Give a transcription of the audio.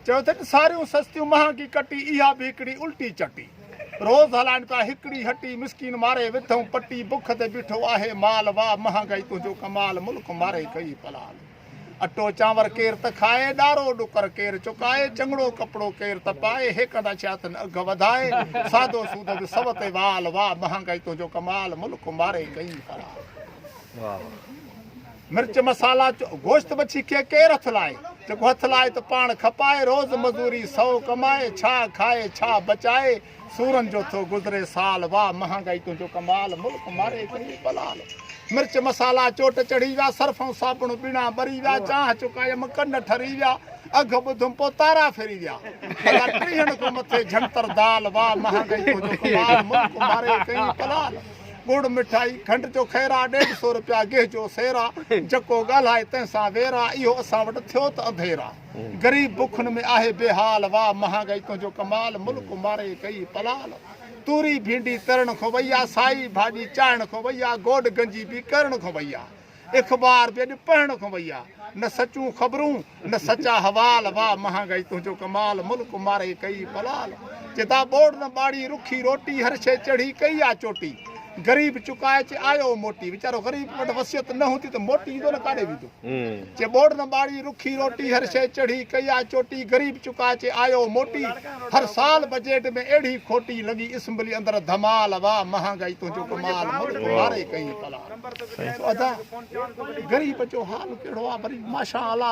चयो त सारियूं सस्तियूं महांगी कटी इहा बि हिकिड़ी उल्टी चटी रोज़ हलाइनि पिया हिकिड़ी हटी मिसकीन मारे विधऊं पटी बुख ते बीठो आहे माल वाह महांगाई तुंहिंजो कमाल मुल्क मारे कई पलाल अटो चांवर केर त खाए ॾारो ॾुकर केर चुकाए चङड़ो कपिड़ो केर त पाए हेकंदा छातनि अघ वधाए सादो सूद बि सब ते वाल वाह महांगाई तुंहिंजो कमाल मुल्क मारे कई पलाल मिर्च मसाला गोश्त मच्छी खे केरु हथ लाए जेको हथ लाए त पाण खपाए रोज़ मज़ूरी 100 कमाए छा खाए छा बचाए सूरन जो थो गुज़रे साल वाह महांगाई तुंहिंजो कमाल मुल्क मारे कई पलाल मिर्च मसाला चोट चढ़ी विया सर्फ ऐं साबुण बीणा ॿरी विया चांहि चुकायमि कन ठरी विया अघ ॿुधुमि पोइ तारा फेरी विया 30 खां मथे झंतर दाल वाह महांगाई तुंहिंजो कमाल मुल्क मारे कई पलाल गुड़ मिठाई खंड जो खैरा 150 रुपया गेह जो सेरा जको ॻाल्हाए तंहिंसां वेरा इहो असां वटि थियो त अंधेरा ग़रीब बुखनि में आहे बेहाल वाह महांगाई तुंहिंजो कमाल मुल्क मारे कई पलाल तूरी भिंडी तरण खां वैया साई भाॼी चाढ़ण खां वैया गोॾ गंजी बि करण खां वैया इख़बार बि अॼु पढ़ण खां वैया न सचूं ख़बरूं न सचा हवाल वाह महांगाई तुंहिंजो कमाल मुल्क मारे कई पलाल चिता बोड़ न बाड़ी रुखी रोटी हर शइ चढ़ी कई आहे चोटी गरीब चुकाए चे आयो मोटी वीचारो गरीब वटि वसियत न हूंदी त मोटी ईंदो न काॾे वेंदो चे बोड़ न बाड़ी रुखी रोटी हर शइ चढ़ी कई आहे चोटी गरीब चुकाए चे आयो मोटी हर साल बजट में अहिड़ी खोटी लॻी इस्मबली अंदरि धमाल वाह महांगाई तुंहिंजो कमाल मुल्क मारे कई पलाल अदा गरीब जो हाल कहिड़ो आहे वरी माशा अल्लाह